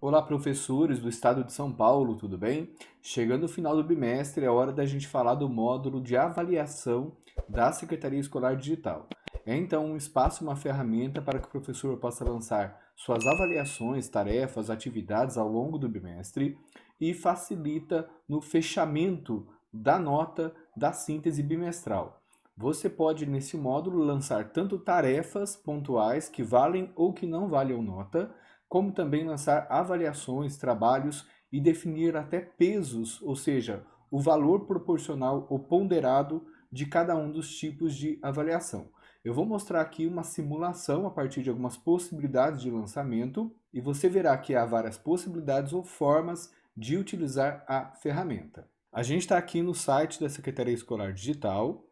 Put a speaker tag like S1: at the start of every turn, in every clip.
S1: Olá, professores do estado de São Paulo, tudo bem? Chegando o final do bimestre, é hora da gente falar do módulo de avaliação da Secretaria Escolar Digital. É então um espaço, uma ferramenta para que o professor possa lançar suas avaliações, tarefas, atividades ao longo do bimestre e facilita no fechamento da nota da síntese bimestral. Você pode, nesse módulo, lançar tanto tarefas pontuais que valem ou que não valham nota, como também lançar avaliações, trabalhos e definir até pesos, ou seja, o valor proporcional ou ponderado de cada um dos tipos de avaliação. Eu vou mostrar aqui uma simulação a partir de algumas possibilidades de lançamento e você verá que há várias possibilidades ou formas de utilizar a ferramenta. A gente está aqui no site da Secretaria Escolar Digital.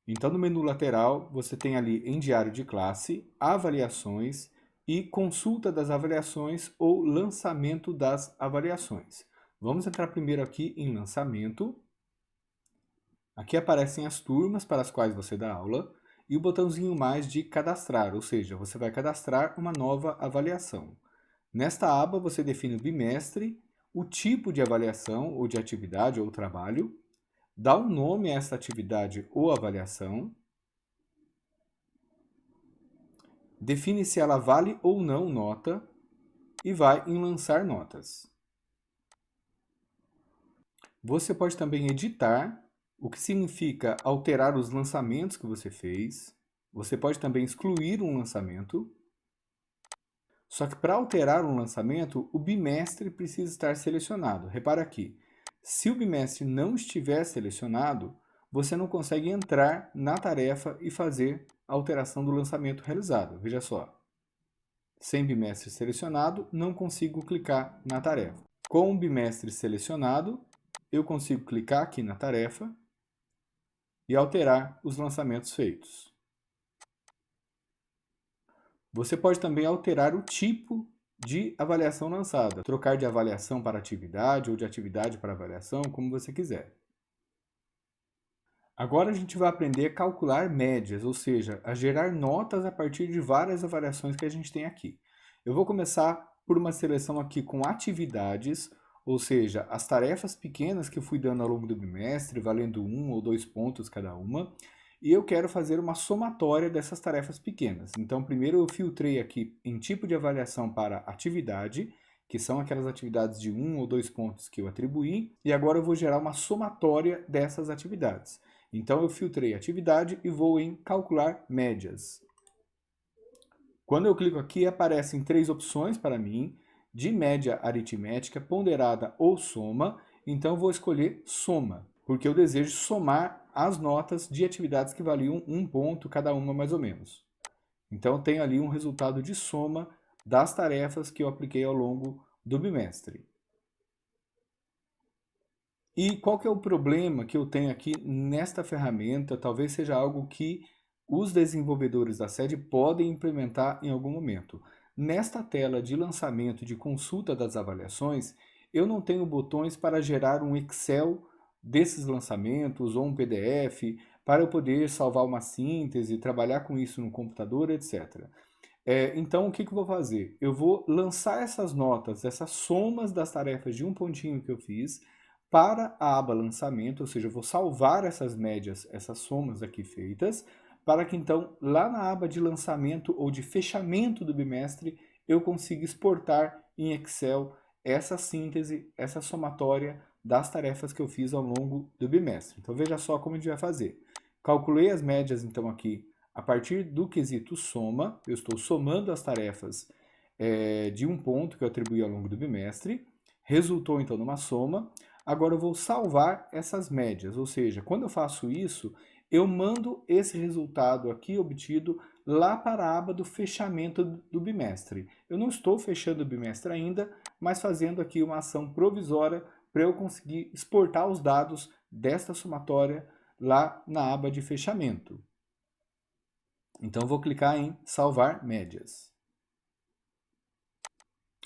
S1: Então, no menu lateral, você tem ali em diário de classe, avaliações e consulta das avaliações ou lançamento das avaliações. Vamos entrar primeiro aqui em lançamento. Aqui aparecem as turmas para as quais você dá aula e o botãozinho mais de cadastrar, ou seja, você vai cadastrar uma nova avaliação. Nesta aba, você define o bimestre, o tipo de avaliação ou de atividade ou trabalho, dá um nome a essa atividade ou avaliação, define se ela vale ou não nota e vai em lançar notas. Você pode também editar, o que significa alterar os lançamentos que você fez. Você pode também excluir um lançamento. Só que para alterar um lançamento, o bimestre precisa estar selecionado. Repara aqui, se o bimestre não estiver selecionado, você não consegue entrar na tarefa e fazer a alteração do lançamento realizado. Veja só, sem bimestre selecionado, não consigo clicar na tarefa. Com o bimestre selecionado, eu consigo clicar aqui na tarefa e alterar os lançamentos feitos. Você pode também alterar o tipo de avaliação lançada, trocar de avaliação para atividade ou de atividade para avaliação, como você quiser. Agora a gente vai aprender a calcular médias, ou seja, a gerar notas a partir de várias avaliações que a gente tem aqui. Eu vou começar por uma seleção aqui com atividades, ou seja, as tarefas pequenas que eu fui dando ao longo do bimestre, valendo 1 ou 2 pontos cada uma, e eu quero fazer uma somatória dessas tarefas pequenas. Então, primeiro eu filtrei aqui em tipo de avaliação para atividade, que são aquelas atividades de 1 ou 2 pontos que eu atribuí, e agora eu vou gerar uma somatória dessas atividades. Então, eu filtrei atividade e vou em calcular médias. Quando eu clico aqui, aparecem 3 opções para mim, de média aritmética, ponderada ou soma. Então, eu vou escolher soma, porque eu desejo somar as notas de atividades que valiam 1 ponto cada uma, mais ou menos. Então, eu tenho ali um resultado de soma das tarefas que eu apliquei ao longo do bimestre. E qual que é o problema que eu tenho aqui nesta ferramenta? Talvez seja algo que os desenvolvedores da sede podem implementar em algum momento. Nesta tela de lançamento e de consulta das avaliações, eu não tenho botões para gerar um Excel desses lançamentos ou um PDF para eu poder salvar uma síntese, trabalhar com isso no computador, etc. Então, o que eu vou fazer? Eu vou lançar essas notas, essas somas das tarefas de um pontinho que eu fiz, para a aba lançamento, ou seja, eu vou salvar essas médias, essas somas aqui feitas, para que então lá na aba de lançamento ou de fechamento do bimestre eu consiga exportar em Excel essa síntese, essa somatória das tarefas que eu fiz ao longo do bimestre. Então veja só como a gente vai fazer. Calculei as médias então aqui a partir do quesito soma, eu estou somando as tarefas de um ponto que eu atribuí ao longo do bimestre, resultou então numa soma. Agora eu vou salvar essas médias, ou seja, quando eu faço isso, eu mando esse resultado aqui obtido lá para a aba do fechamento do bimestre. Eu não estou fechando o bimestre ainda, mas fazendo aqui uma ação provisória para eu conseguir exportar os dados desta somatória lá na aba de fechamento. Então, eu vou clicar em salvar médias.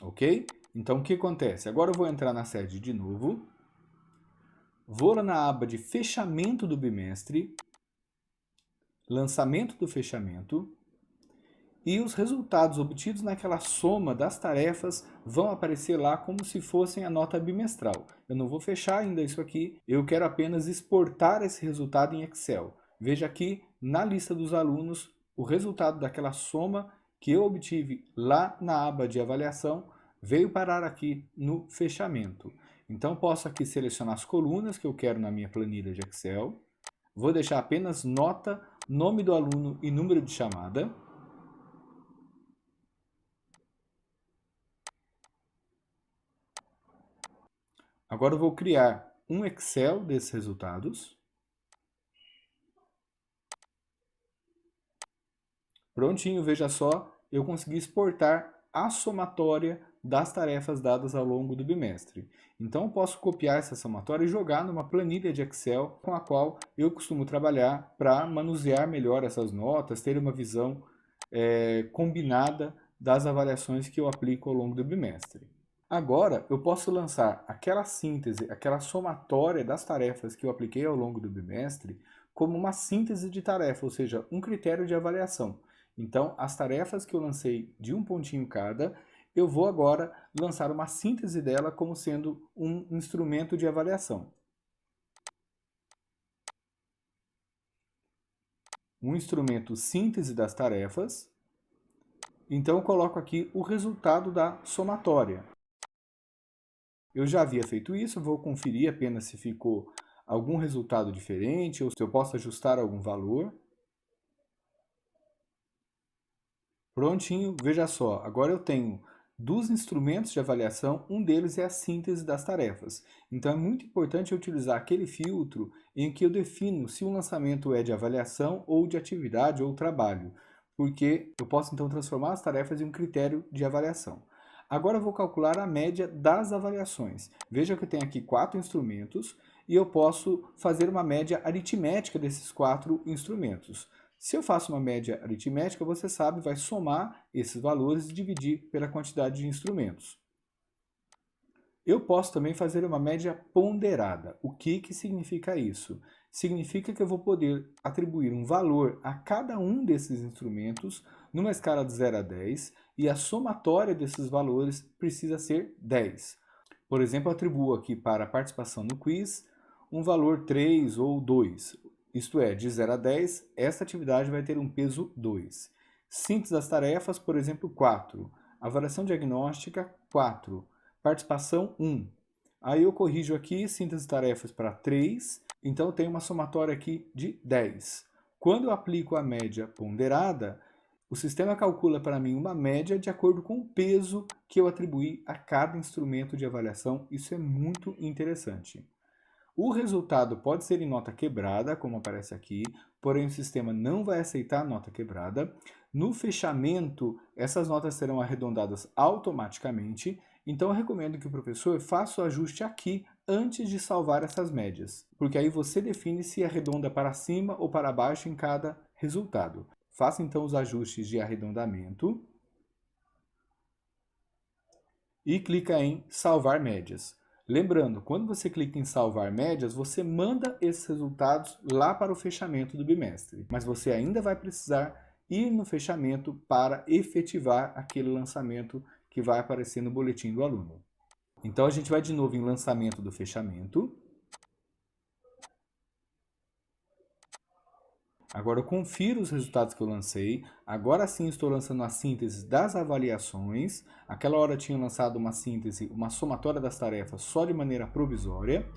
S1: Ok? Então, o que acontece? Agora eu vou entrar na sede de novo. Vou lá na aba de fechamento do bimestre, lançamento do fechamento, e os resultados obtidos naquela soma das tarefas vão aparecer lá como se fossem a nota bimestral. Eu não vou fechar ainda isso aqui, eu quero apenas exportar esse resultado em Excel. Veja aqui na lista dos alunos o resultado daquela soma que eu obtive lá na aba de avaliação veio parar aqui no fechamento. Então posso aqui selecionar as colunas que eu quero na minha planilha de Excel. Vou deixar apenas nota, nome do aluno e número de chamada. Agora eu vou criar um Excel desses resultados. Prontinho, veja só, eu consegui exportar a somatória das tarefas dadas ao longo do bimestre. Então eu posso copiar essa somatória e jogar numa planilha de Excel com a qual eu costumo trabalhar para manusear melhor essas notas, ter uma visão combinada das avaliações que eu aplico ao longo do bimestre. Agora, eu posso lançar aquela síntese, aquela somatória das tarefas que eu apliquei ao longo do bimestre como uma síntese de tarefa, ou seja, um critério de avaliação. Então, as tarefas que eu lancei de um pontinho cada, eu vou agora lançar uma síntese dela como sendo um instrumento de avaliação. Um instrumento síntese das tarefas. Então, eu coloco aqui o resultado da somatória. Eu já havia feito isso, vou conferir apenas se ficou algum resultado diferente ou se eu posso ajustar algum valor. Prontinho, veja só, agora eu tenho dos instrumentos de avaliação, um deles é a síntese das tarefas. Então é muito importante eu utilizar aquele filtro em que eu defino se o lançamento é de avaliação ou de atividade ou trabalho, porque eu posso então transformar as tarefas em um critério de avaliação. Agora eu vou calcular a média das avaliações. Veja que eu tenho aqui 4 instrumentos e eu posso fazer uma média aritmética desses 4 instrumentos. Se eu faço uma média aritmética, você sabe, vai somar esses valores e dividir pela quantidade de instrumentos. Eu posso também fazer uma média ponderada. O que significa isso? Significa que eu vou poder atribuir um valor a cada um desses instrumentos numa escala de 0 a 10 e a somatória desses valores precisa ser 10. Por exemplo, eu atribuo aqui para a participação no quiz um valor 3 ou 2. Isto é, de 0 a 10, esta atividade vai ter um peso 2. Síntese das tarefas, por exemplo, 4. Avaliação diagnóstica, 4. Participação, 1. Aí eu corrijo aqui, síntese de tarefas para 3, então eu tenho uma somatória aqui de 10. Quando eu aplico a média ponderada, o sistema calcula para mim uma média de acordo com o peso que eu atribuí a cada instrumento de avaliação. Isso é muito interessante. O resultado pode ser em nota quebrada, como aparece aqui, porém o sistema não vai aceitar nota quebrada. No fechamento, essas notas serão arredondadas automaticamente, então eu recomendo que o professor faça o ajuste aqui antes de salvar essas médias, porque aí você define se arredonda para cima ou para baixo em cada resultado. Faça então os ajustes de arredondamento e clica em salvar médias. Lembrando, quando você clica em salvar médias, você manda esses resultados lá para o fechamento do bimestre. Mas você ainda vai precisar ir no fechamento para efetivar aquele lançamento que vai aparecer no boletim do aluno. Então a gente vai de novo em lançamento do fechamento. Agora eu confiro os resultados que eu lancei. Agora sim estou lançando a síntese das avaliações. Aquela hora eu tinha lançado uma síntese, uma somatória das tarefas só de maneira provisória.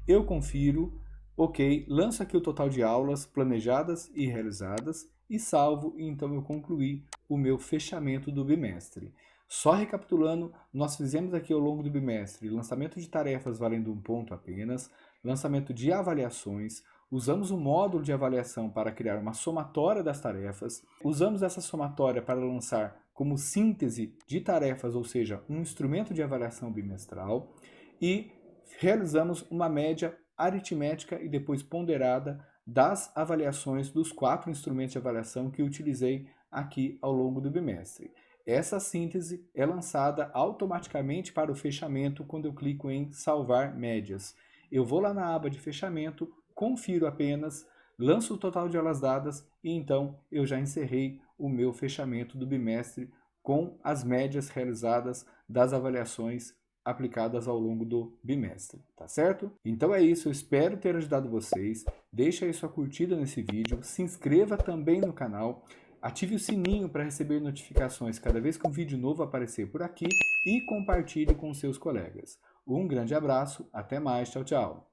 S1: Eu confiro, ok, lanço aqui o total de aulas planejadas e realizadas e salvo, e então eu concluí o meu fechamento do bimestre. Só recapitulando, nós fizemos aqui ao longo do bimestre lançamento de tarefas valendo 1 ponto apenas, lançamento de avaliações, usamos o módulo de avaliação para criar uma somatória das tarefas, usamos essa somatória para lançar como síntese de tarefas, ou seja, um instrumento de avaliação bimestral, e realizamos uma média aritmética e depois ponderada das avaliações dos 4 instrumentos de avaliação que utilizei aqui ao longo do bimestre. Essa síntese é lançada automaticamente para o fechamento quando eu clico em salvar médias. Eu vou lá na aba de fechamento, confiro apenas, lanço o total de aulas dadas e então eu já encerrei o meu fechamento do bimestre com as médias realizadas das avaliações aplicadas ao longo do bimestre, tá certo? Então é isso, eu espero ter ajudado vocês. Deixa aí sua curtida nesse vídeo, se inscreva também no canal, ative o sininho para receber notificações cada vez que um vídeo novo aparecer por aqui e compartilhe com seus colegas. Um grande abraço, até mais, tchau, tchau!